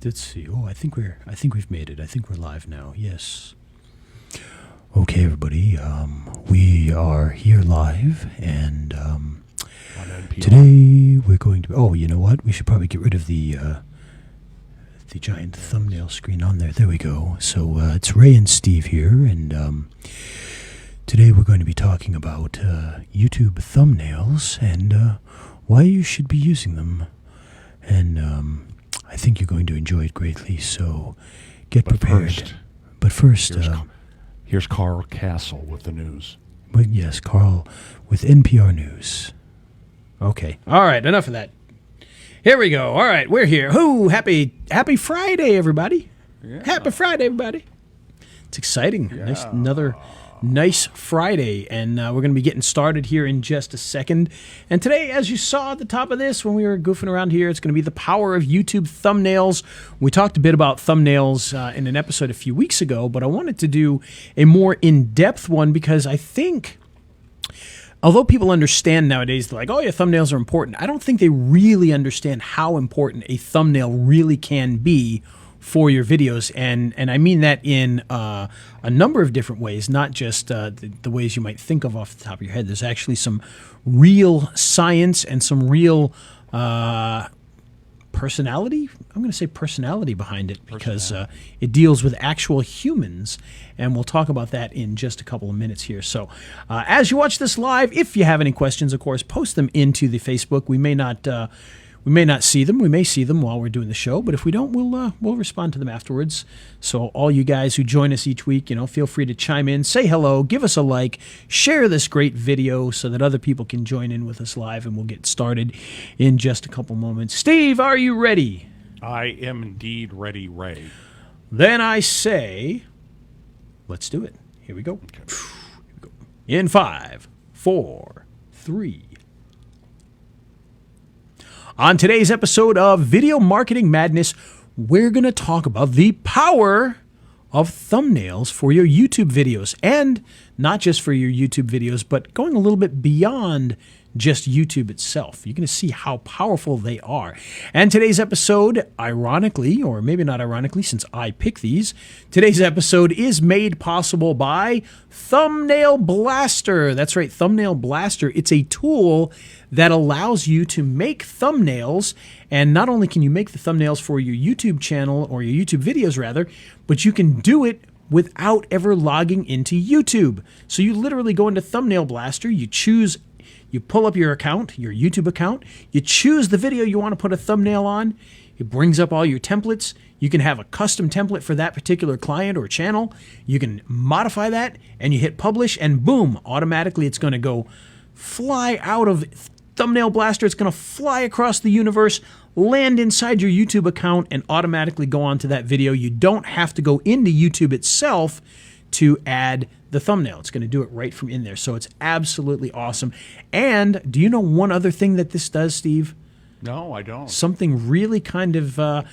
Let's see. Oh, I think we've made it. I think we're live now. Yes. Okay, everybody. We are here live, and today we're going to. Oh, you know what? We should probably get rid of the giant thumbnail screen on there. There we go. So it's Ray and Steve here, and today we're going to be talking about YouTube thumbnails and why you should be using them. And I think you're going to enjoy it greatly, so get prepared. But first, here's Carl Castle with the news. But yes, Carl with NPR News. Okay. All right, enough of that. Here we go. All right, we're here. Whoo, happy Friday, everybody. Yeah. Happy Friday, everybody. It's exciting. Yeah. Another nice Friday, and we're going to be getting started here in just a second. And today, as you saw at the top of this when we were goofing around here, it's going to be the power of YouTube thumbnails. We talked a bit about thumbnails in an episode a few weeks ago, but I wanted to do a more in-depth one because I think, although people understand nowadays, they're like, oh yeah, thumbnails are important, I don't think they really understand how important a thumbnail really can be for your videos, and I mean that in a number of different ways, not just the ways you might think of off the top of your head. There's actually some real science and some real personality. I'm going to say personality behind it because it deals with actual humans, and we'll talk about that in just a couple of minutes here. So as you watch this live, if you have any questions, of course, post them into the Facebook. We may not see them. We may see them while we're doing the show, but if we don't, we'll respond to them afterwards. So all you guys who join us each week, feel free to chime in, say hello, give us a like, share this great video so that other people can join in with us live, and we'll get started in just a couple moments. Steve, are you ready? I am indeed ready, Ray. Then I say, let's do it. Here we go. Okay. Here we go. In 5, 4, 3. On today's episode of Video Marketing Madness, we're going to talk about the power of thumbnails for your YouTube videos. And not just for your YouTube videos, but going a little bit beyond just YouTube itself. You're going to see how powerful they are. And today's episode, ironically, or maybe not ironically since I pick these, today's episode is made possible by Thumbnail Blaster. That's right, Thumbnail Blaster. It's a tool that allows you to make thumbnails, and not only can you make the thumbnails for your YouTube channel, or your YouTube videos rather, but you can do it without ever logging into YouTube. So you literally go into Thumbnail Blaster, you pull up your account, your YouTube account, you choose the video you want to put a thumbnail on, it brings up all your templates. You can have a custom template for that particular client or channel. You can modify that, and you hit publish, and boom, automatically it's going to go fly out of Thumbnail Blaster. It's going to fly across the universe, land inside your YouTube account, and automatically go onto that video. You don't have to go into YouTube itself to add the thumbnail. It's going to do it right from in there. So it's absolutely awesome. And do you know one other thing that this does, Steve? No, I don't. Something really kind of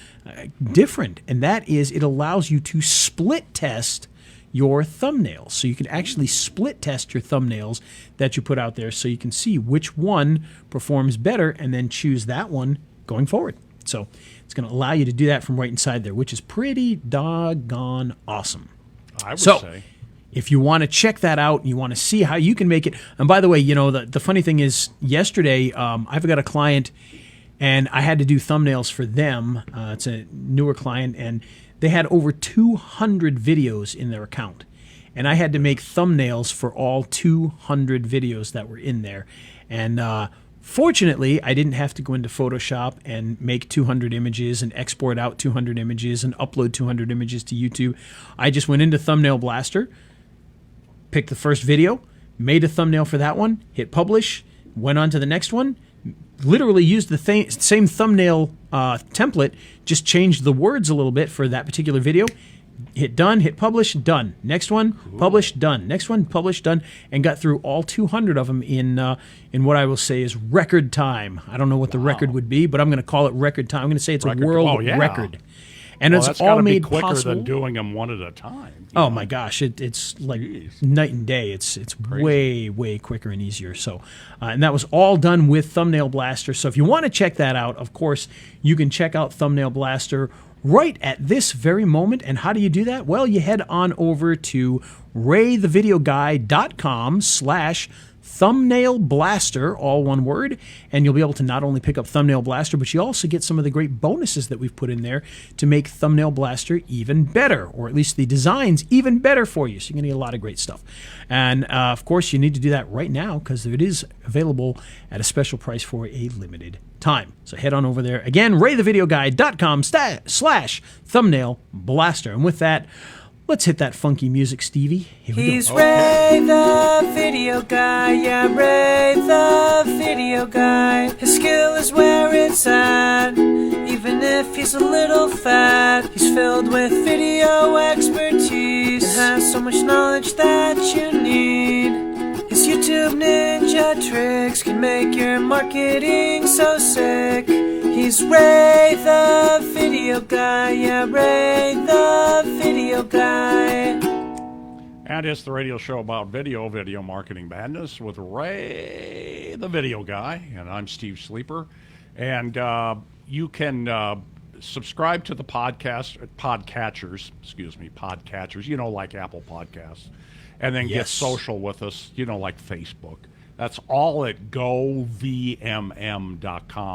different, and that is it allows you to split test your thumbnails. So you can actually split test your thumbnails that you put out there so you can see which one performs better and then choose that one going forward. So it's going to allow you to do that from right inside there, which is pretty doggone awesome. I would say. If you want to check that out and you want to see how you can make it, and by the way, the funny thing is yesterday I've got a client and I had to do thumbnails for them. It's a newer client, and they had over 200 videos in their account. And I had to make thumbnails for all 200 videos that were in there. And fortunately, I didn't have to go into Photoshop and make 200 images and export out 200 images and upload 200 images to YouTube. I just went into Thumbnail Blaster, picked the first video, made a thumbnail for that one, hit publish, went on to the next one, literally used the same thumbnail template, just changed the words a little bit for that particular video, hit done, hit publish, done. Next one, publish, done. Next one, publish, done, and got through all 200 of them in what I will say is record time. I don't know what the record would be, but I'm going to call it record time. I'm going to say it's a world record. And it's all made quicker possible. than doing them one at a time. Oh my gosh, it's like night and day. It's way quicker and easier. So, and that was all done with Thumbnail Blaster. So if you want to check that out, of course, you can check out Thumbnail Blaster right at this very moment. And how do you do that? Well, you head on over to raythevideoguy.com/thumbnail blaster, all one word, and you'll be able to not only pick up Thumbnail Blaster, but you also get some of the great bonuses that we've put in there to make Thumbnail Blaster even better, or at least the designs even better for you. So you're going to get a lot of great stuff. And of course, you need to do that right now because it is available at a special price for a limited time. So head on over there. Again, raythevideoguy.com/thumbnail blaster. And with that, let's hit that funky music, Stevie. Here we He's go. Ray the Video Guy, yeah, Ray the Video Guy. His skill is where it's at, even if he's a little fat. He's filled with video expertise and has so much knowledge that you need. His YouTube ninja tricks can make your marketing so sick. He's Ray the Video Guy, yeah, Ray the Video Guy. And it's the radio show about video marketing madness with Ray, the Video Guy, and I'm Steve Sleeper. And you can subscribe to the podcatchers, like Apple Podcasts, and then get social with us, like Facebook. That's all at govmm.com.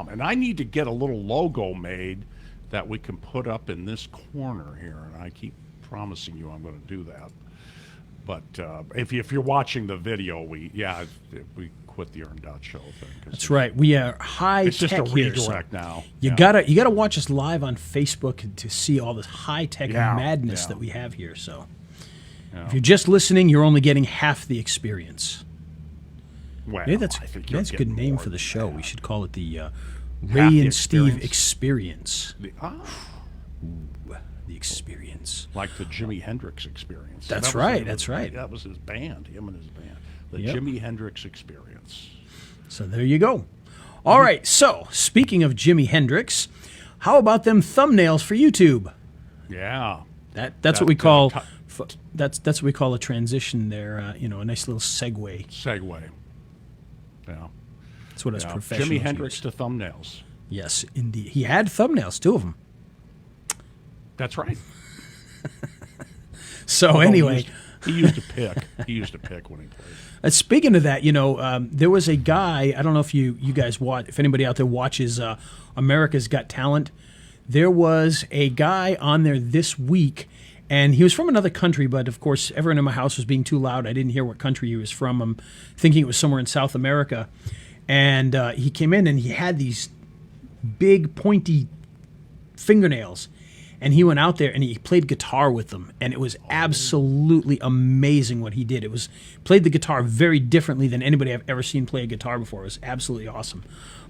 And I need to get a little logo made that we can put up in this corner here, and I keep promising you I'm going to do that. But if you're watching the video, we quit the Earned Out Show thing. That's right. We are high it's tech just a here, redirect so now. You gotta watch us live on Facebook to see all this high tech madness that we have here. So if you're just listening, you're only getting half the experience. Well, Maybe that's I think a good name more for the than show. that. We should call it the Half Ray the and Steve experience. Experience. The experience. Like the Jimi Hendrix Experience. That's That was right. his- That's right. That was his band, him and his band. The Yep. Jimi Hendrix Experience. So there you go. All right. So speaking of Jimi Hendrix, how about them thumbnails for YouTube? Yeah. That's what we call that's what we call a transition there. A nice little segue. Segue. Yeah. That's what us Yeah. professionals Jimi Hendrix use. to thumbnails. Yes, indeed. He had thumbnails, 2 of them. That's right. So anyway, He used to pick. He used to pick when he played. Speaking of that, there was a guy. I don't know if you guys watch. If anybody out there watches America's Got Talent, there was a guy on there this week, and he was from another country. But of course, everyone in my house was being too loud. I didn't hear what country he was from. I'm thinking it was somewhere in South America. And he came in, and he had these big pointy fingernails. And he went out there and he played guitar with them, and it was absolutely amazing what he did. It was played the guitar very differently than anybody I've ever seen play a guitar before. It was absolutely awesome.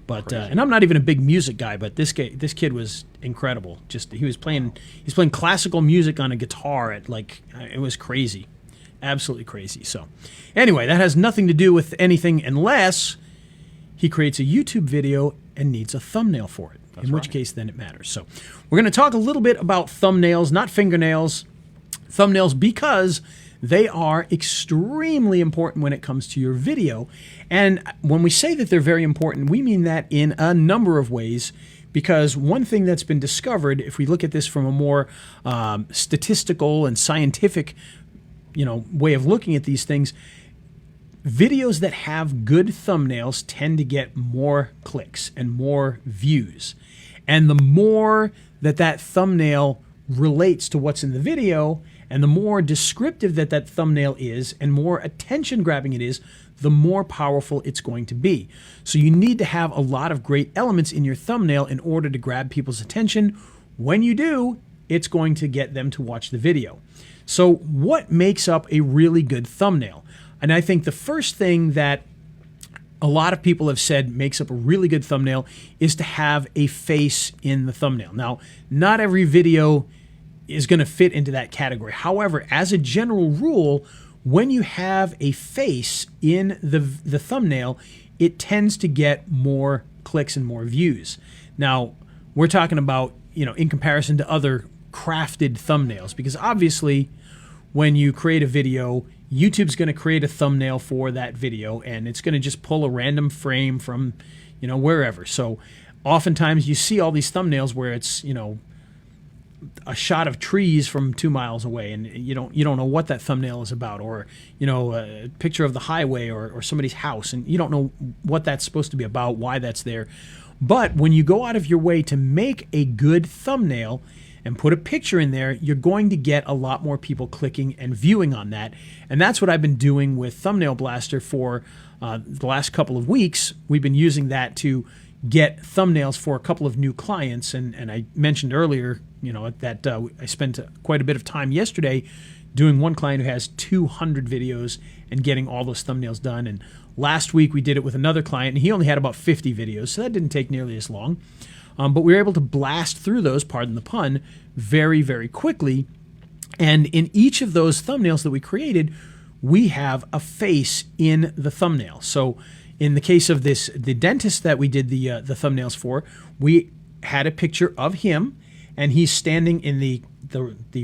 But and I'm not even a big music guy, but this kid was incredible. He's playing classical music on a guitar at it was crazy, absolutely crazy. So anyway, that has nothing to do with anything unless he creates a YouTube video and needs a thumbnail for it. In which case, then it matters. So we're going to talk a little bit about thumbnails, not fingernails, thumbnails, because they are extremely important when it comes to your video. And when we say that they're very important, we mean that in a number of ways, because one thing that's been discovered, if we look at this from a more statistical and scientific way of looking at these things, videos that have good thumbnails tend to get more clicks and more views. And the more that thumbnail relates to what's in the video, and the more descriptive that thumbnail is, and more attention-grabbing it is, the more powerful it's going to be. So you need to have a lot of great elements in your thumbnail in order to grab people's attention. When you do, it's going to get them to watch the video. So what makes up a really good thumbnail? And I think the first thing that a lot of people have said makes up a really good thumbnail is to have a face in the thumbnail. Now, not every video is going to fit into that category. However, as a general rule, when you have a face in the thumbnail, it tends to get more clicks and more views. Now, we're talking about, in comparison to other crafted thumbnails, because obviously when you create a video, YouTube's going to create a thumbnail for that video, and it's going to just pull a random frame from, wherever. So oftentimes you see all these thumbnails where it's, a shot of trees from 2 miles away, and you don't know what that thumbnail is about, or a picture of the highway or somebody's house, and you don't know what that's supposed to be about, why that's there. But when you go out of your way to make a good thumbnail and put a picture in there, you're going to get a lot more people clicking and viewing on that. And that's what I've been doing with Thumbnail Blaster for the last couple of weeks. We've been using that to get thumbnails for a couple of new clients. And I mentioned earlier, that I spent quite a bit of time yesterday doing one client who has 200 videos and getting all those thumbnails done. And last week we did it with another client, and he only had about 50 videos, so that didn't take nearly as long. But we were able to blast through those, pardon the pun, very, very quickly. And in each of those thumbnails that we created, we have a face in the thumbnail. So in the case of the dentist that we did the thumbnails for, we had a picture of him, and he's standing in the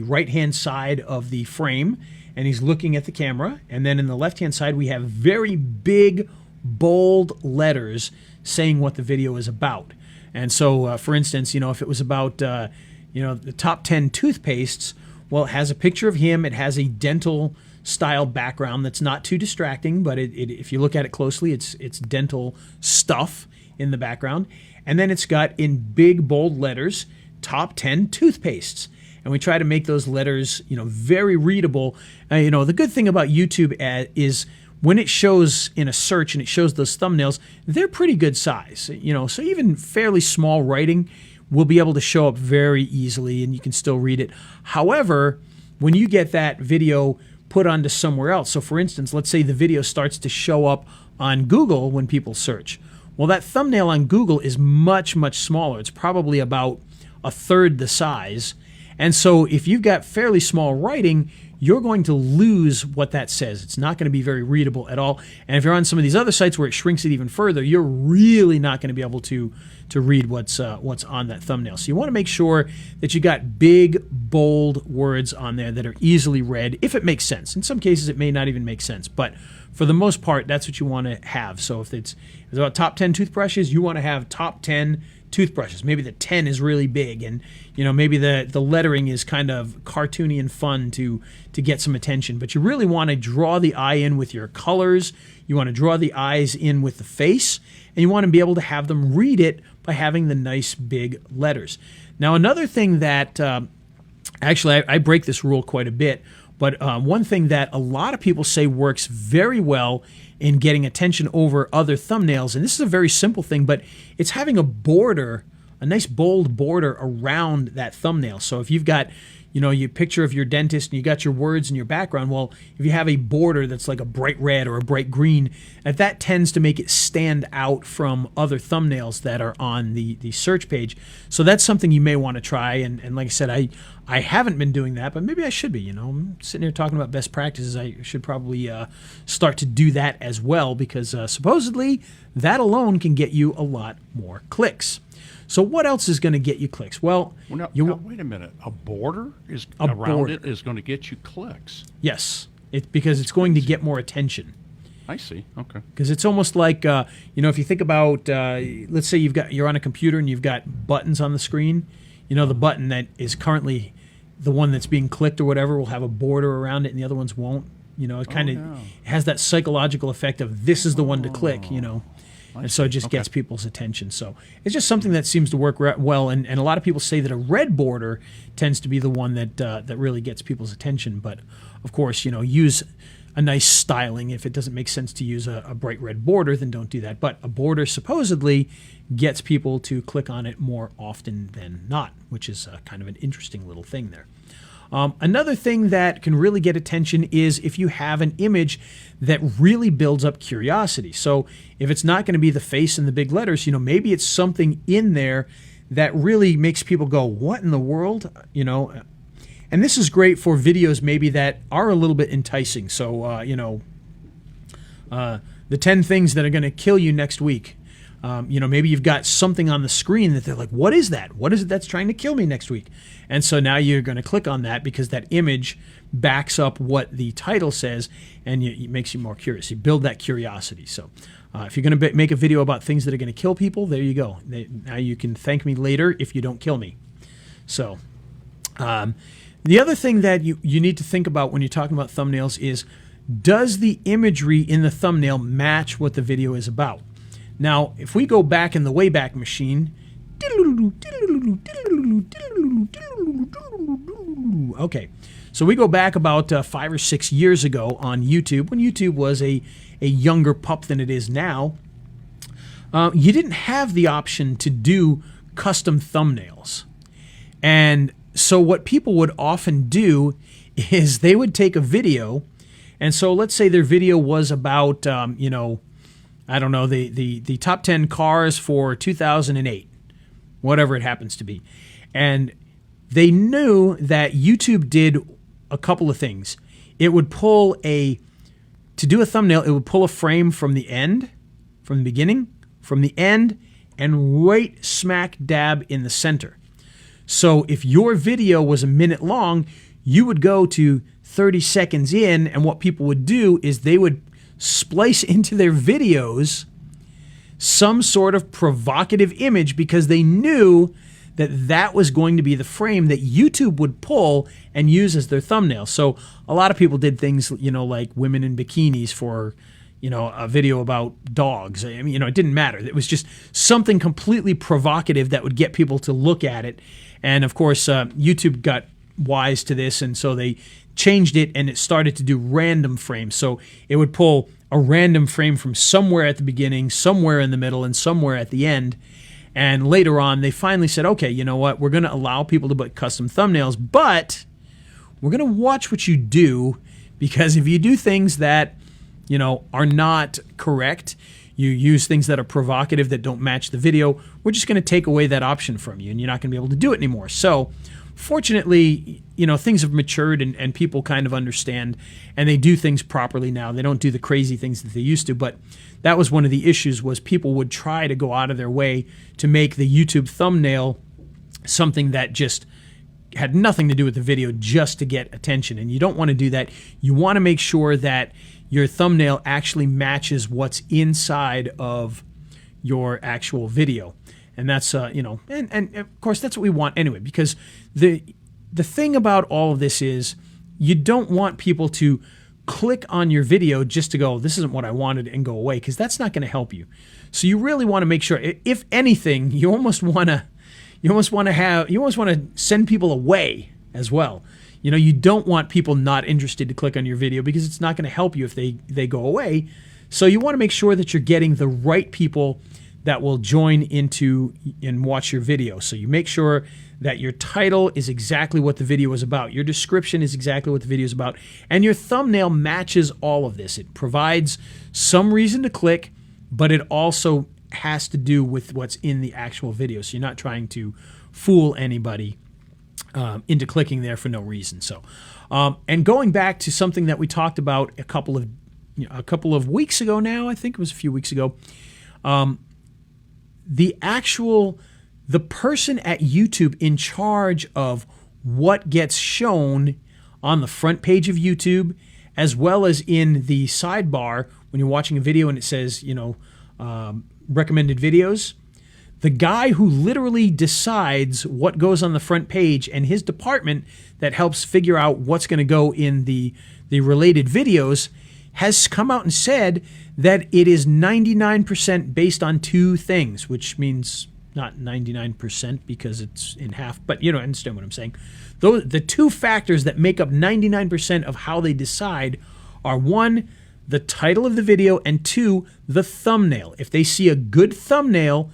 right-hand side of the frame, and he's looking at the camera. And then in the left-hand side, we have very big, bold letters saying what the video is about. And so, for instance, if it was about, the top 10 toothpastes, well, it has a picture of him. It has a dental-style background that's not too distracting, but if you look at it closely, it's dental stuff in the background. And then it's got, in big, bold letters, top 10 toothpastes. And we try to make those letters, very readable. The good thing about YouTube is when it shows in a search and it shows those thumbnails, they're pretty good size. So even fairly small writing will be able to show up very easily, and you can still read it. However, when you get that video put onto somewhere else, so for instance, let's say the video starts to show up on Google when people search. Well, that thumbnail on Google is much, much smaller. It's probably about a third the size. And so if you've got fairly small writing, you're going to lose what that says. It's not going to be very readable at all. And if you're on some of these other sites where it shrinks it even further, you're really not going to be able to read what's on that thumbnail. So you want to make sure that you got big, bold words on there that are easily read, if it makes sense. In some cases, it may not even make sense. But for the most part, that's what you want to have. So if it's about top 10 toothbrushes, you want to have top 10 toothbrushes. Maybe the 10 is really big, and maybe the lettering is kind of cartoony and fun to get some attention. But you really want to draw the eye in with your colors. You want to draw the eyes in with the face, and you want to be able to have them read it by having the nice big letters. Now, another thing that actually I break this rule quite a bit, but one thing that a lot of people say works very well in getting attention over other thumbnails, and this is a very simple thing, but it's having a border, a nice bold border around that thumbnail. So if you've got, your picture of your dentist and you got your words in your background, well, if you have a border that's like a bright red or a bright green, that tends to make it stand out from other thumbnails that are on the search page. So that's something you may want to try. And like I said, I haven't been doing that, but maybe I should be. I'm sitting here talking about best practices. I should probably start to do that as well, because supposedly that alone can get you a lot more clicks. So what else is going to get you clicks? Well, now, wait a minute. A border around it is going to get you clicks. Yes, because it's going to get more attention. I see. Okay. Because it's almost like if you think about, let's say you're on a computer and you've got buttons on the screen. The button that is currently the one that's being clicked or whatever will have a border around it, and the other ones won't. It kind of has that psychological effect of this is the one to click. And so it just gets people's attention. So it's just something that seems to work well. And a lot of people say that a red border tends to be the one that really gets people's attention. But, of course, use a nice styling. If it doesn't make sense to use a bright red border, then don't do that. But a border supposedly gets people to click on it more often than not, which is kind of an interesting little thing there. Another thing that can really get attention is if you have an image that really builds up curiosity. So if it's not going to be the face and the big letters, maybe it's something in there that really makes people go, what in the world? And this is great for videos maybe that are a little bit enticing. So, the 10 things that are going to kill you next week. Maybe you've got something on the screen that they're like, what is that? What is it that's trying to kill me next week? And so now you're going to click on that because that image backs up what the title says, and it makes you more curious. You build that curiosity. So if you're going to make a video about things that are going to kill people, there you go. Now you can thank me later if you don't kill me. So The other thing that you need to think about when you're talking about thumbnails is, does the imagery in the thumbnail match what the video is about? Now, if we go back in the Wayback Machine, okay, so we go back about 5 or 6 years ago on YouTube, when YouTube was a younger pup than it is now. You didn't have the option to do custom thumbnails. And so what people would often do is they would take a video, and so let's say their video was about, I don't know, the top 10 cars for 2008, whatever it happens to be. And they knew that YouTube did a couple of things. It would pull to do a thumbnail, it would pull a frame from the end, from the beginning, from the end, and right smack dab in the center. So if your video was a minute long, you would go to 30 seconds in, and what people would do is they would splice into their videos some sort of provocative image, because they knew that that was going to be the frame that YouTube would pull and use as their thumbnail. So a lot of people did things, like women in bikinis for, a video about dogs. I mean, it didn't matter. It was just something completely provocative that would get people to look at it. And of course, YouTube got wise to this, and so they changed it, and it started to do random frames. So it would pull a random frame from somewhere at the beginning, somewhere in the middle, and somewhere at the end. And later on, they finally said, okay, you know what? We're going to allow people to put custom thumbnails, but we're going to watch what you do, because if you do things that, are not correct, you use things that are provocative that don't match the video, we're just going to take away that option from you, and you're not going to be able to do it anymore. So fortunately, things have matured, and people kind of understand, and they do things properly now. They don't do the crazy things that they used to, but that was one of the issues, was people would try to go out of their way to make the YouTube thumbnail something that just had nothing to do with the video, just to get attention. And you don't want to do that. You want to make sure that your thumbnail actually matches what's inside of your actual video. And that's, and of course that's what we want anyway, because the thing about all of this is, you don't want people to click on your video just to go, this isn't what I wanted, and go away, because that's not going to help you. So you really want to make sure, if anything, you almost want to send people away as well. You don't want people not interested to click on your video, because it's not going to help you if they go away. So you want to make sure that you're getting the right people that will join into and watch your video. So you make sure that your title is exactly what the video is about, your description is exactly what the video is about, and your thumbnail matches all of this. It provides some reason to click, but it also has to do with what's in the actual video. So you're not trying to fool anybody into clicking there for no reason. So, and going back to something that we talked about a couple of weeks ago now, I think it was a few weeks ago, the person at YouTube in charge of what gets shown on the front page of YouTube, as well as in the sidebar when you're watching a video and it says, recommended videos, the guy who literally decides what goes on the front page, and his department that helps figure out what's going to go in the related videos, has come out and said that it is 99% based on two things, which means not 99% because it's in half, but you understand what I'm saying. The two factors that make up 99% of how they decide are, one, the title of the video, and two, the thumbnail. If they see a good thumbnail,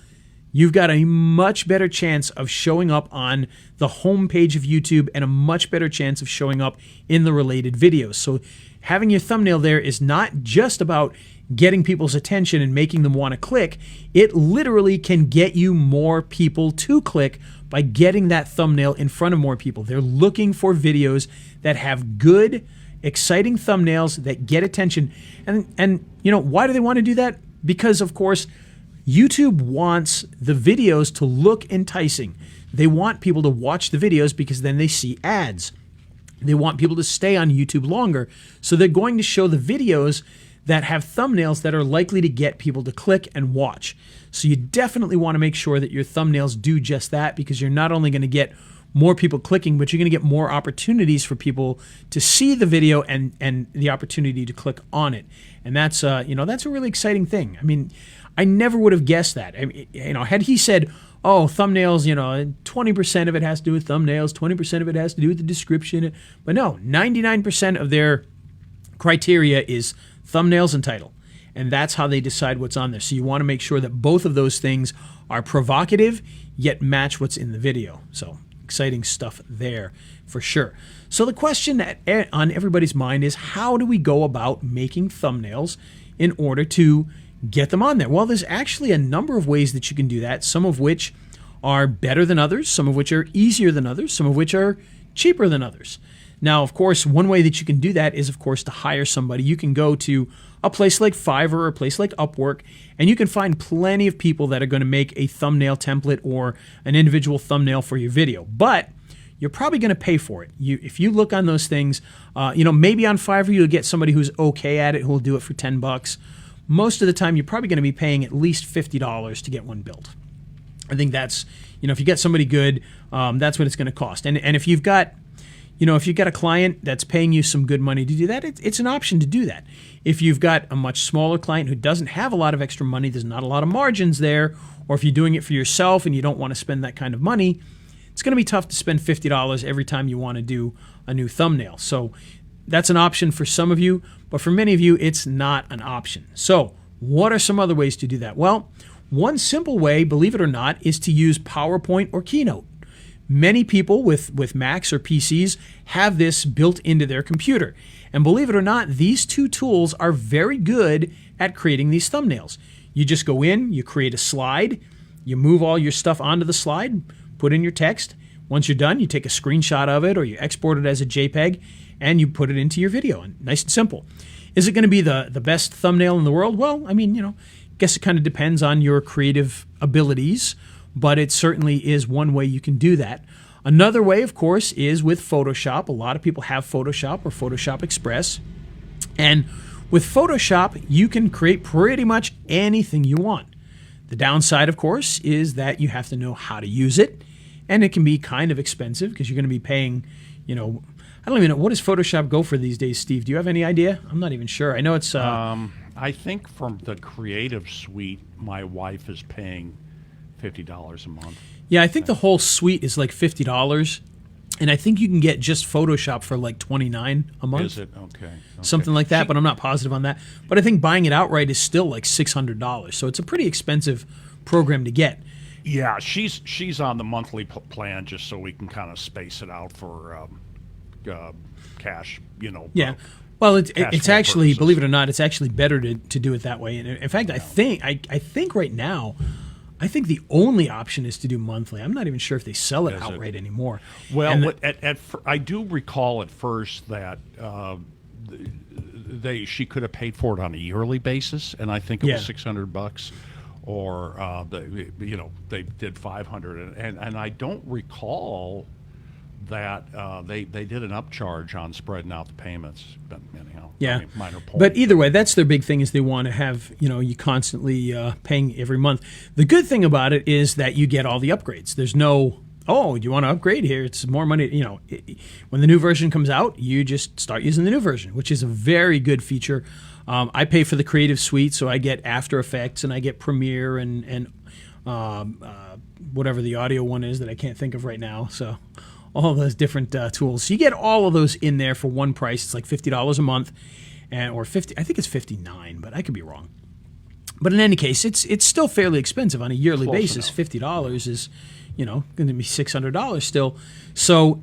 you've got a much better chance of showing up on the home page of YouTube, and a much better chance of showing up in the related videos. So having your thumbnail there is not just about getting people's attention and making them want to click. It literally can get you more people to click by getting that thumbnail in front of more people. They're looking for videos that have good, exciting thumbnails that get attention. And why do they want to do that? Because, of course, YouTube wants the videos to look enticing. They want people to watch the videos because then they see ads. They want people to stay on YouTube longer. So they're going to show the videos that have thumbnails that are likely to get people to click and watch. So you definitely want to make sure that your thumbnails do just that, because you're not only going to get more people clicking, but you're going to get more opportunities for people to see the video and the opportunity to click on it. And that's that's a really exciting thing. I mean, I never would have guessed that. I mean, had he said, oh, thumbnails, 20% of it has to do with thumbnails, 20% of it has to do with the description. But no, 99% of their criteria is thumbnails and title. And that's how they decide what's on there. So you want to make sure that both of those things are provocative, yet match what's in the video. So exciting stuff there for sure. So the question on everybody's mind is, how do we go about making thumbnails in order to get them on there? Well, there's actually a number of ways that you can do that, some of which are better than others, some of which are easier than others, some of which are cheaper than others. Now, of course, one way that you can do that is, of course, to hire somebody. You can go to a place like Fiverr or a place like Upwork, and you can find plenty of people that are going to make a thumbnail template or an individual thumbnail for your video. But you're probably going to pay for it. If you look on those things, maybe on Fiverr you'll get somebody who's okay at it who will do it for $10. Most of the time, you're probably going to be paying at least $50 to get one built. I think that's, if you get somebody good, that's what it's going to cost. And if you've got a client that's paying you some good money to do that, it's an option to do that. If you've got a much smaller client who doesn't have a lot of extra money, there's not a lot of margins there, or if you're doing it for yourself and you don't want to spend that kind of money, it's going to be tough to spend $50 every time you want to do a new thumbnail. So that's an option for some of you, but for many of you, it's not an option. So what are some other ways to do that? Well, one simple way, believe it or not, is to use PowerPoint or Keynote. Many people with Macs or PCs have this built into their computer. And believe it or not, these two tools are very good at creating these thumbnails. You just go in, you create a slide, you move all your stuff onto the slide, put in your text. Once you're done, you take a screenshot of it or you export it as a JPEG and you put it into your video. And nice and simple. Is it going to be the best thumbnail in the world? Well, I mean, guess it kind of depends on your creative abilities, but it certainly is one way you can do that. Another way, of course, is with Photoshop. A lot of people have Photoshop or Photoshop Express. And with Photoshop, you can create pretty much anything you want. The downside, of course, is that you have to know how to use it. And it can be kind of expensive because you're going to be paying, I don't even know. What does Photoshop go for these days, Steve? Do you have any idea? I'm not even sure. I know it's... I think from the Creative Suite, my wife is paying $50 a month. Yeah, I think the whole suite is like $50, and I think you can get just Photoshop for like $29 a month. Is it? Okay. Something like that, but I'm not positive on that. But I think buying it outright is still like $600, so it's a pretty expensive program to get. Yeah, she's on the monthly plan just so we can kind of space it out for cash, Yeah. Well, it's actually, purposes. Believe it or not, it's actually better to do it that way. And in fact, I think right now, I think the only option is to do monthly. I'm not even sure if they sell it outright anymore. Well, I do recall at first that she could have paid for it on a yearly basis, and I think it was $600, or they did $500, and I don't recall that they did an upcharge on spreading out the payments. But anyhow, yeah, minor point. But either way, that's their big thing, is they want to have you constantly paying every month. The good thing about it is that you get all the upgrades. There's no, do you want to upgrade here? It's more money. When the new version comes out, you just start using the new version, which is a very good feature. I pay for the Creative Suite, so I get After Effects and I get Premiere and whatever the audio one is that I can't think of right now. So all those different tools. So you get all of those in there for one price. It's like $50 a month, or $50. I think it's $59, but I could be wrong. But in any case, it's still fairly expensive on a yearly basis. $50 is, going to be $600 still. So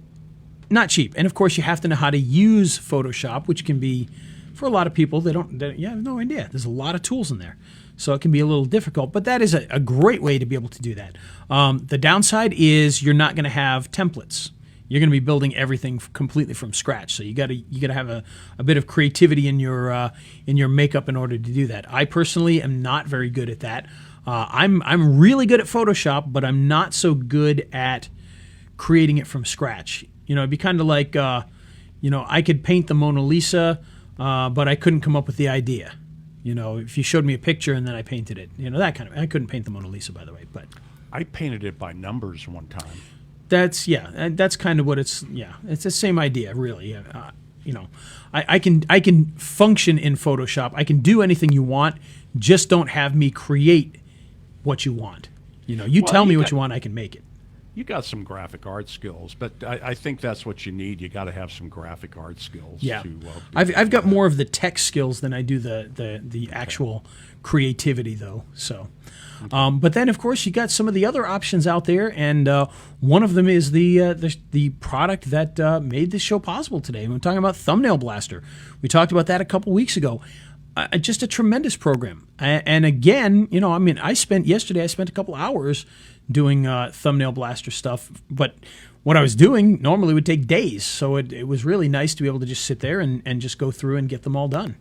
not cheap. And of course, you have to know how to use Photoshop, which can be, for a lot of people, they have no idea. There's a lot of tools in there. So it can be a little difficult, but that is a great way to be able to do that. The downside is you're not going to have templates. You're going to be building everything completely from scratch. So you got to have a bit of creativity in your makeup in order to do that. I personally am not very good at that. I'm really good at Photoshop, but I'm not so good at creating it from scratch. It'd be kind of like I could paint the Mona Lisa, but I couldn't come up with the idea. If you showed me a picture and then I painted it, that kind of. I couldn't paint the Mona Lisa, by the way, but I painted it by numbers one time. That's that's kind of what it's. Yeah, it's the same idea, really. You know, I can function in Photoshop. I can do anything you want. Just don't have me create what you want. You know, you tell me what you want, I can make it. You got some graphic art skills, but I think that's what you need. You got to have some graphic art skills. Yeah, to, I've got more of the tech skills than I do the actual creativity, though. So, but then of course you got some of the other options out there, and one of them is the product that made this show possible today. We're talking about Thumbnail Blaster. We talked about that a couple weeks ago. Just a tremendous program, and again, you know, I mean, yesterday I spent a couple hours doing Thumbnail Blaster stuff, but what I was doing normally would take days, so it was really nice to be able to just sit there and just go through and get them all done.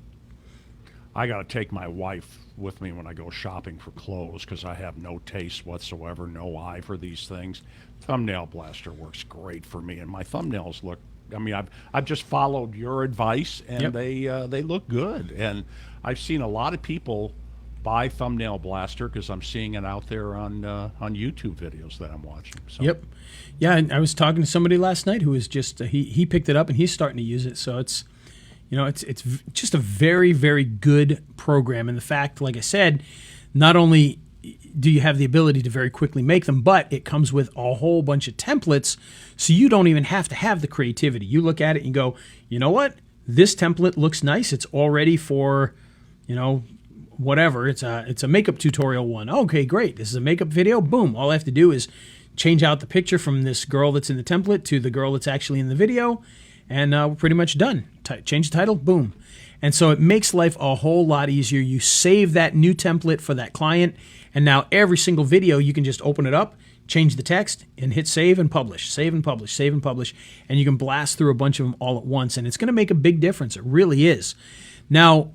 I got to take my wife with me when I go shopping for clothes because I have no taste whatsoever, no eye for these things. Thumbnail Blaster works great for me, and my thumbnails look. I mean, I've just followed your advice, and they look good. And I've seen a lot of people buy Thumbnail Blaster because I'm seeing it out there on YouTube videos that I'm watching. So. Yep, yeah. And I was talking to somebody last night who was just he picked it up and he's starting to use it. So it's, you know, it's just a very, very good program. And the fact, like I said, not only do you have the ability to very quickly make them, but it comes with a whole bunch of templates, so you don't even have to have the creativity. You look at it and go, you know what? This template looks nice. It's all ready for, you know, whatever. It's a makeup tutorial one. Okay, great. This is a makeup video. Boom. All I have to do is change out the picture from this girl that's in the template to the girl that's actually in the video, and we're pretty much done. Change the title. Boom. And so it makes life a whole lot easier. You save that new template for that client, and now every single video you can just open it up, change the text, and hit save and publish, save and publish, save and publish, and you can blast through a bunch of them all at once, and it's going to make a big difference. It really is. Now,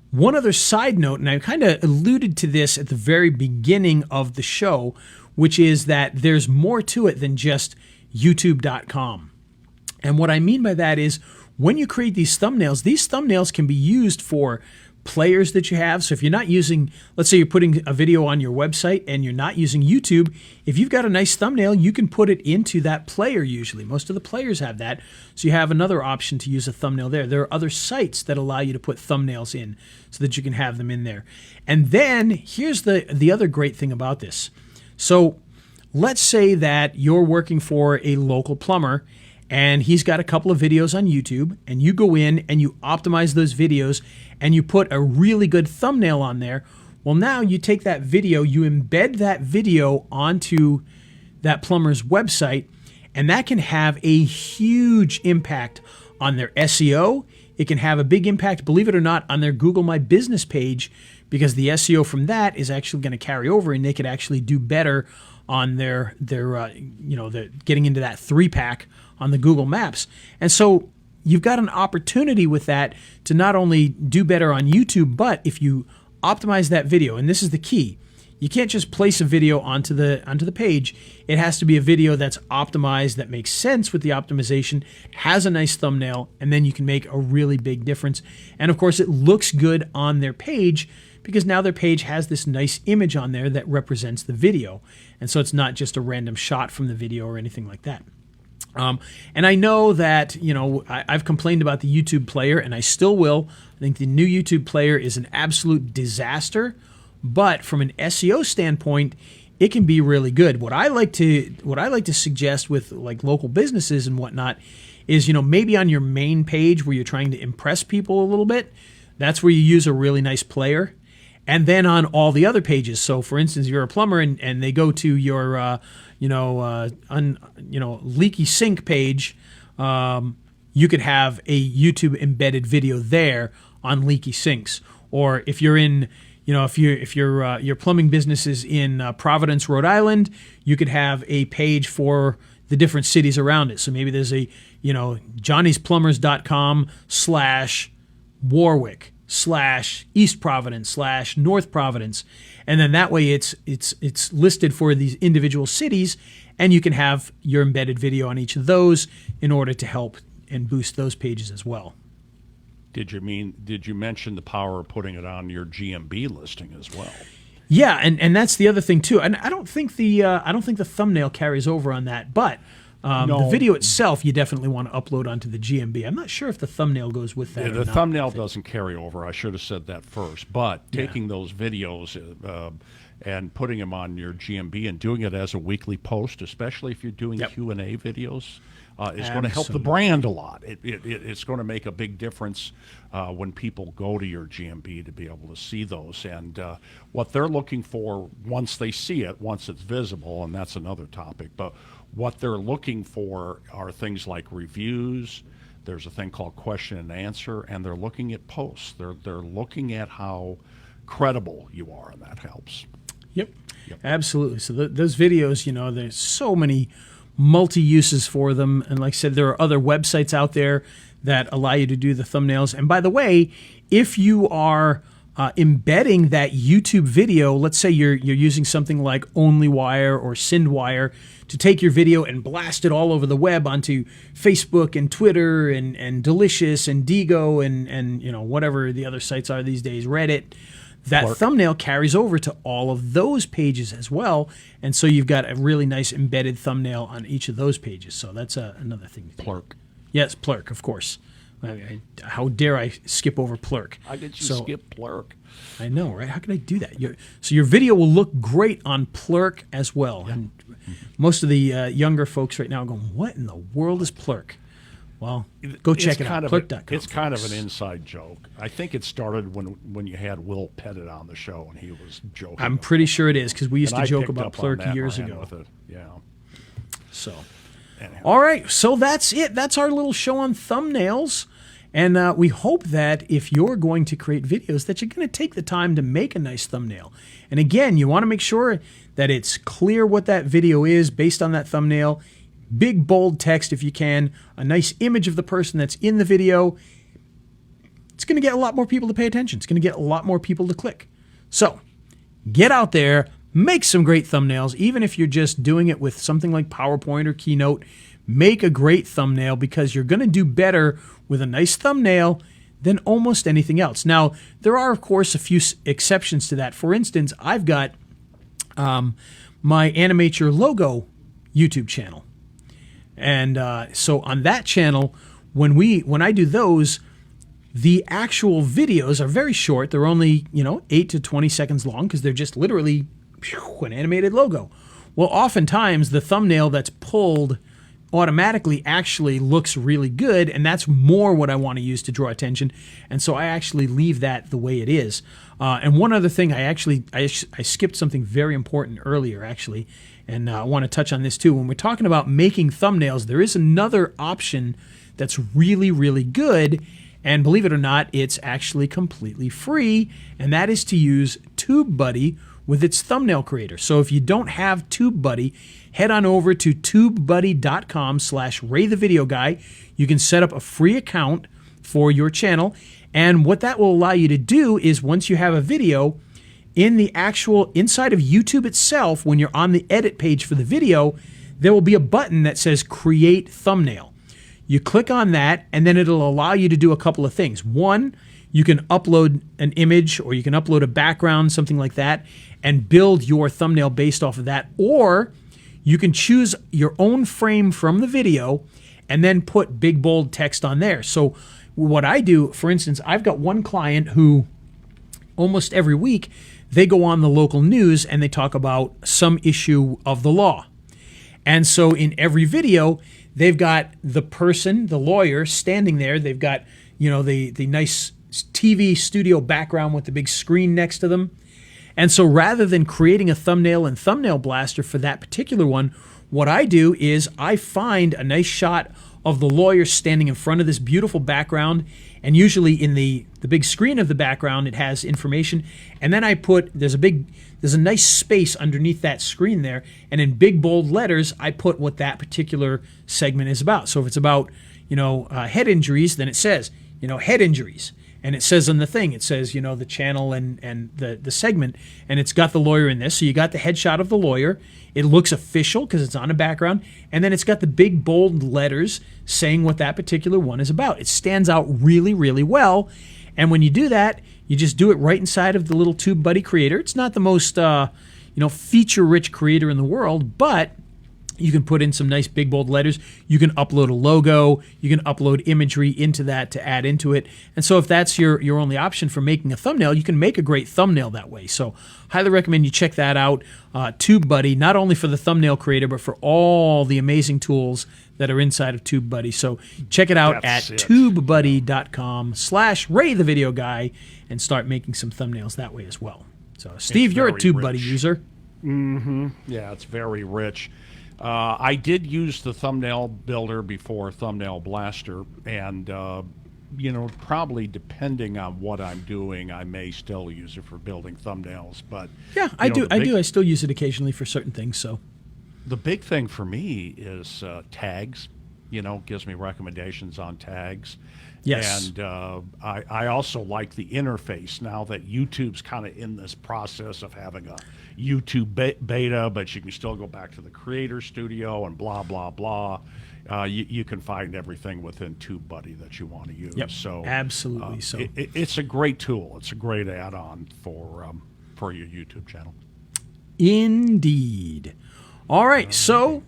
one other side note, and I kind of alluded to this at the very beginning of the show, which is that there's more to it than just YouTube.com. And what I mean by that is when you create these thumbnails can be used for players that you have. So if you're not using, let's say you're putting a video on your website and you're not using YouTube, if you've got a nice thumbnail, you can put it into that player usually. Most of the players have that. So you have another option to use a thumbnail there. There are other sites that allow you to put thumbnails in so that you can have them in there. And then here's the other great thing about this. So let's say that you're working for a local plumber and he's got a couple of videos on YouTube, and you go in and you optimize those videos and you put a really good thumbnail on there. Well, now you take that video, you embed that video onto that plumber's website, and that can have a huge impact on their SEO. It can have a big impact, believe it or not, on their Google My Business page, because the SEO from that is actually going to carry over, and they could actually do better on their getting into that 3-pack on the Google Maps. And so you've got an opportunity with that to not only do better on YouTube, but if you optimize that video, and this is the key, you can't just place a video onto the page. It has to be a video that's optimized, that makes sense with the optimization, has a nice thumbnail, and then you can make a really big difference. And of course, it looks good on their page because now their page has this nice image on there that represents the video. And so it's not just a random shot from the video or anything like that. And I know that, you know, I've complained about the YouTube player, and I still will. I think the new YouTube player is an absolute disaster, but from an SEO standpoint, it can be really good. What I like to suggest with like local businesses and whatnot is, you know, maybe on your main page where you're trying to impress people a little bit, that's where you use a really nice player. And then on all the other pages, so for instance, you're a plumber and they go to your leaky sink page, you could have a YouTube embedded video there on leaky sinks. Or if you're in, you know, if your plumbing business is in Providence, Rhode Island, you could have a page for the different cities around it. So maybe there's a, you know, johnnysPlumbers.com/Warwick /East Providence /North Providence, and then that way it's listed for these individual cities, and you can have your embedded video on each of those in order to help and boost those pages as well. Did you mention the power of putting it on your GMB listing as well? Yeah, and that's the other thing too. And I don't think the thumbnail carries over on that, but No. the video itself you definitely want to upload onto the GMB. I'm not sure if the thumbnail goes with that. Yeah, or the not. thumbnail doesn't carry over. I should have said that first. But taking those videos and putting them on your GMB and doing it as a weekly post, especially if you're doing Q&A videos, is going to help the brand a lot. It's going to make a big difference when people go to your GMB to be able to see those. And what they're looking for once they see it, once it's visible, and that's another topic, but what they're looking for are things like reviews. There's a thing called question and answer, and they're looking at posts. They're looking at how credible you are, and that helps. Yep. Absolutely. So those videos, there's so many multi-uses for them. And like I said, there are other websites out there that allow you to do the thumbnails. And by the way, if you are embedding that YouTube video, let's say you're using something like OnlyWire or SendWire to take your video and blast it all over the web onto Facebook and Twitter and Delicious and Digo and whatever the other sites are these days, Reddit. That thumbnail carries over to all of those pages as well, and so you've got a really nice embedded thumbnail on each of those pages. So that's another thing. Plurk. Yes, Plurk, of course. How dare I skip over Plurk? How did you skip Plurk? I know, right? How can I do that? So your video will look great on Plurk as well. Yeah. And most of the younger folks right now are going, what in the world is Plurk? Well, go check it out, Plurk.com. It's kind of an inside joke. I think it started when you had Will Pettit on the show and he was joking. I'm pretty sure it is because we used to joke about Plurk years ago. With it. Yeah. So, anyhow. All right. So that's it. That's our little show on thumbnails. And we hope that if you're going to create videos that you're going to take the time to make a nice thumbnail. And again, you want to make sure that it's clear what that video is based on that thumbnail. Big, bold text if you can, a nice image of the person that's in the video. It's going to get a lot more people to pay attention. It's going to get a lot more people to click. So get out there, make some great thumbnails, even if you're just doing it with something like PowerPoint or Keynote. Make a great thumbnail because you're going to do better with a nice thumbnail than almost anything else. Now, there are, of course, a few exceptions to that. For instance, I've got my Animate Your Logo YouTube channel. And so on that channel, when I do those, the actual videos are very short. They're only 8 to 20 seconds long because they're just literally an animated logo. Well, oftentimes the thumbnail that's pulled automatically actually looks really good, and that's more what I want to use to draw attention. And so I actually leave that the way it is. And one other thing, I skipped something very important earlier, actually. And I want to touch on this too. When we're talking about making thumbnails, there is another option that's really, really good. And believe it or not, it's actually completely free. And that is to use TubeBuddy with its thumbnail creator. So if you don't have TubeBuddy, head on over to tubebuddy.com/RayTheVideoGuy. You can set up a free account for your channel. And what that will allow you to do is once you have a video, in the actual inside of YouTube itself, when you're on the edit page for the video, there will be a button that says Create Thumbnail. You click on that, and then it'll allow you to do a couple of things. One, you can upload an image or you can upload a background, something like that, and build your thumbnail based off of that. Or you can choose your own frame from the video and then put big, bold text on there. So what I do, for instance, I've got one client who almost every week, they go on the local news and they talk about some issue of the law. And so in every video, they've got the person, the lawyer, standing there. They've got, the nice TV studio background with the big screen next to them. And so rather than creating a thumbnail and Thumbnail Blaster for that particular one, what I do is I find a nice shot of the lawyer standing in front of this beautiful background, and usually in the big screen of the background it has information, and then I put there's a nice space underneath that screen there, and in big bold letters I put what that particular segment is about. So if it's about head injuries, then it says head injuries, and it says on the thing, it says the channel and the segment, and it's got the lawyer in this. So you got the headshot of the lawyer. It looks official because it's on a background, and then it's got the big bold letters saying what that particular one is about. It stands out really, really well, And when you do that, you just do it right inside of the little TubeBuddy creator. It's not the most feature-rich creator in the world, but you can put in some nice big bold letters. You can upload a logo. You can upload imagery into that to add into it. And so if that's your only option for making a thumbnail, you can make a great thumbnail that way. So highly recommend you check that out. TubeBuddy, not only for the thumbnail creator, but for all the amazing tools that are inside of TubeBuddy. So check it out at tubebuddy.com/Ray the Video Guy and start making some thumbnails that way as well. So Steve, you're a TubeBuddy user. Yeah, it's very rich. I did use the thumbnail builder before Thumbnail Blaster, and probably depending on what I'm doing, I may still use it for building thumbnails. But yeah, I do. I still use it occasionally for certain things. So the big thing for me is tags. Gives me recommendations on tags. Yes. And I also like the interface now that YouTube's kind of in this process of having a YouTube beta, but you can still go back to the Creator Studio and blah, blah, blah. You can find everything within TubeBuddy that you want to use. Yep, so absolutely. It's a great tool. It's a great add-on for your YouTube channel. Indeed. All right, so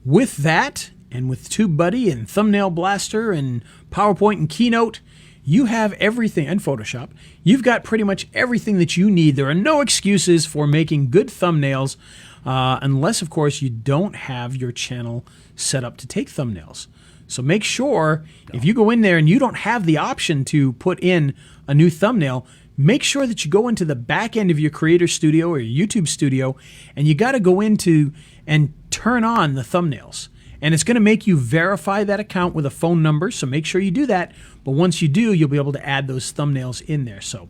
with that, and with TubeBuddy and Thumbnail Blaster and PowerPoint and Keynote, you have everything, and Photoshop. You've got pretty much everything that you need. There are no excuses for making good thumbnails, unless, of course, you don't have your channel set up to take thumbnails. So make sure, if you go in there and you don't have the option to put in a new thumbnail, make sure that you go into the back end of your Creator Studio or your YouTube Studio, and you got to go into and turn on the thumbnails. And it's going to make you verify that account with a phone number, so make sure you do that. But once you do, you'll be able to add those thumbnails in there. So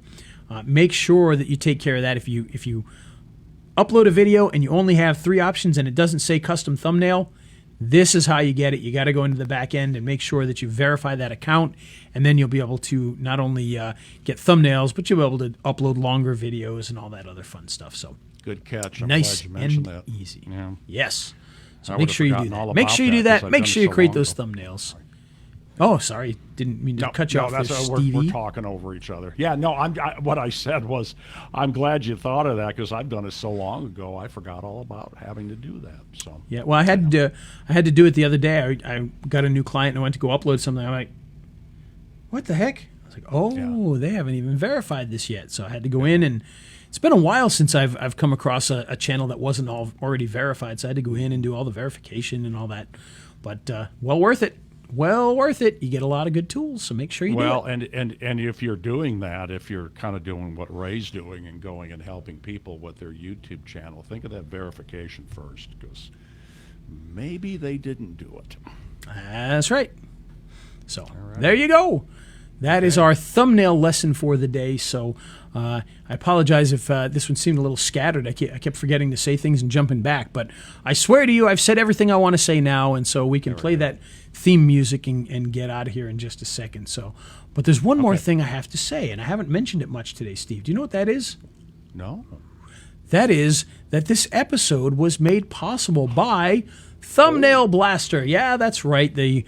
make sure that you take care of that. If you upload a video and you only have 3 options and it doesn't say custom thumbnail, this is how you get it. You got to go into the back end and make sure that you verify that account, and then you'll be able to not only get thumbnails, but you'll be able to upload longer videos and all that other fun stuff. So good catch. I'm nice glad you mentioned and that. easy. Yeah. Yes. So I make sure you do that. Make sure you do that. Make sure you create those thumbnails. Oh, sorry, didn't mean to cut you off there, Stevie. We're talking over each other. Yeah, no, what I said was, I'm glad you thought of that because I've done it so long ago. I forgot all about having to do that. So yeah, well, I had to do it the other day. I got a new client and I went to go upload something. I'm like, what the heck? I was like, oh, they haven't even verified this yet. So I had to go in, and it's been a while since I've come across a channel that wasn't already verified. So I had to go in and do all the verification and all that. But well worth it. Well worth it. You get a lot of good tools, so make sure you do it. Well, and if you're doing that, if you're kind of doing what Ray's doing and going and helping people with their YouTube channel, think of that verification first, because maybe they didn't do it. That's right. So there you go. That is our thumbnail lesson for the day. So I apologize if this one seemed a little scattered. I kept forgetting to say things and jumping back. But I swear to you, I've said everything I want to say now, and so we can play that theme music and get out of here in just a second. So, but there's one more thing I have to say, and I haven't mentioned it much today, Steve. Do you know what that is? No. That is that this episode was made possible by Thumbnail Blaster. Yeah, that's right. The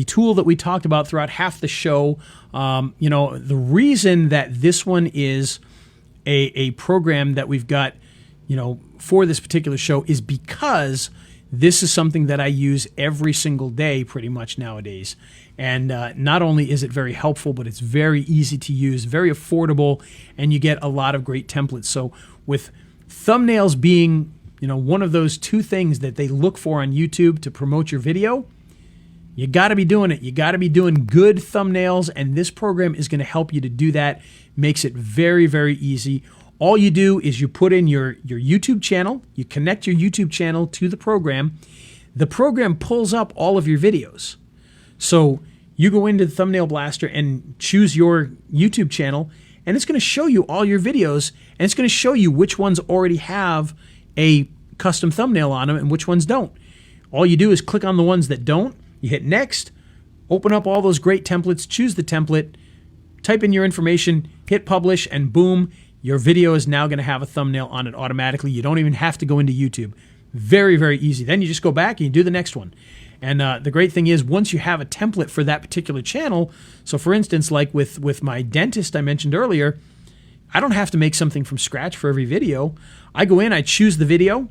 tool that we talked about throughout half the show. The reason that this one is a program that we've got, for this particular show is because this is something that I use every single day pretty much nowadays. And not only is it very helpful, but it's very easy to use, very affordable, and you get a lot of great templates. So with thumbnails being one of those 2 things that they look for on YouTube to promote your video, you got to be doing it. You got to be doing good thumbnails, and this program is going to help you to do that. Makes it very, very easy. All you do is you put in your YouTube channel, you connect your YouTube channel to the program. The program pulls up all of your videos. So you go into the Thumbnail Blaster and choose your YouTube channel, and it's going to show you all your videos, and it's going to show you which ones already have a custom thumbnail on them and which ones don't. All you do is click on the ones that don't, you hit next, open up all those great templates, choose the template, type in your information, hit publish, and boom, your video is now going to have a thumbnail on it automatically. You don't even have to go into YouTube. Very, very easy. Then you just go back and you do the next one. And the great thing is, once you have a template for that particular channel, so for instance, like with my dentist I mentioned earlier, I don't have to make something from scratch for every video. I go in, I choose the video,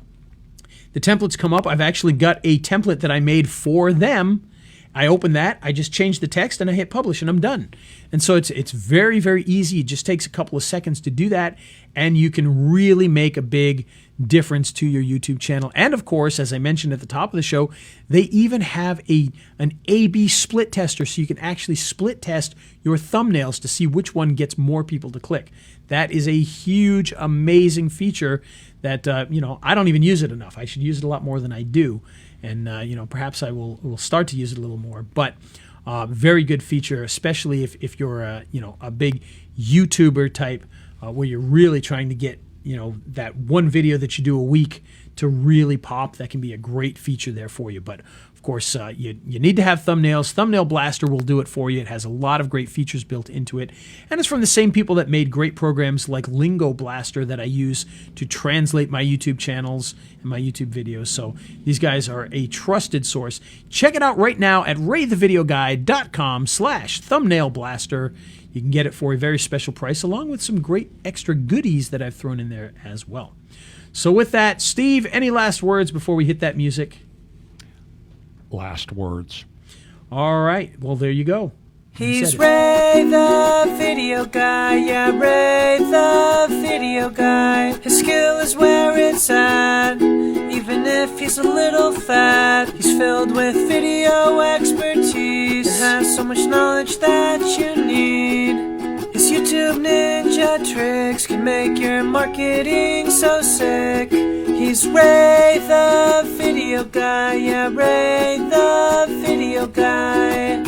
the templates come up. I've actually got a template that I made for them. I open that, I just change the text, and I hit publish, and I'm done. And so it's very, very easy. It just takes a couple of seconds to do that, and you can really make a big difference to your YouTube channel. And of course, as I mentioned at the top of the show, they even have an A/B split tester, so you can actually split test your thumbnails to see which one gets more people to click. That is a huge, amazing feature that I don't even use it enough. I should use it a lot more than I do. And perhaps I will start to use it a little more. But very good feature, especially if you're a big YouTuber type where you're really trying to get that one video that you do a week to really pop. That can be a great feature there for you. But of course, you need to have thumbnails. Thumbnail Blaster will do it for you. It has a lot of great features built into it. And it's from the same people that made great programs like Lingo Blaster that I use to translate my YouTube channels and my YouTube videos. So these guys are a trusted source. Check it out right now at raythevideoguy.com/thumbnail blaster. You can get it for a very special price, along with some great extra goodies that I've thrown in there as well. So with that, Steve, any last words before we hit that music? Last words. All right. Well, there you go. He's Ray the Video Guy, yeah, Ray the Video Guy. His skill is where it's at, even if he's a little fat. He's filled with video expertise and has so much knowledge that you need. His YouTube ninja tricks can make your marketing so sick. He's Ray the Video Guy, yeah, Ray the Video Guy.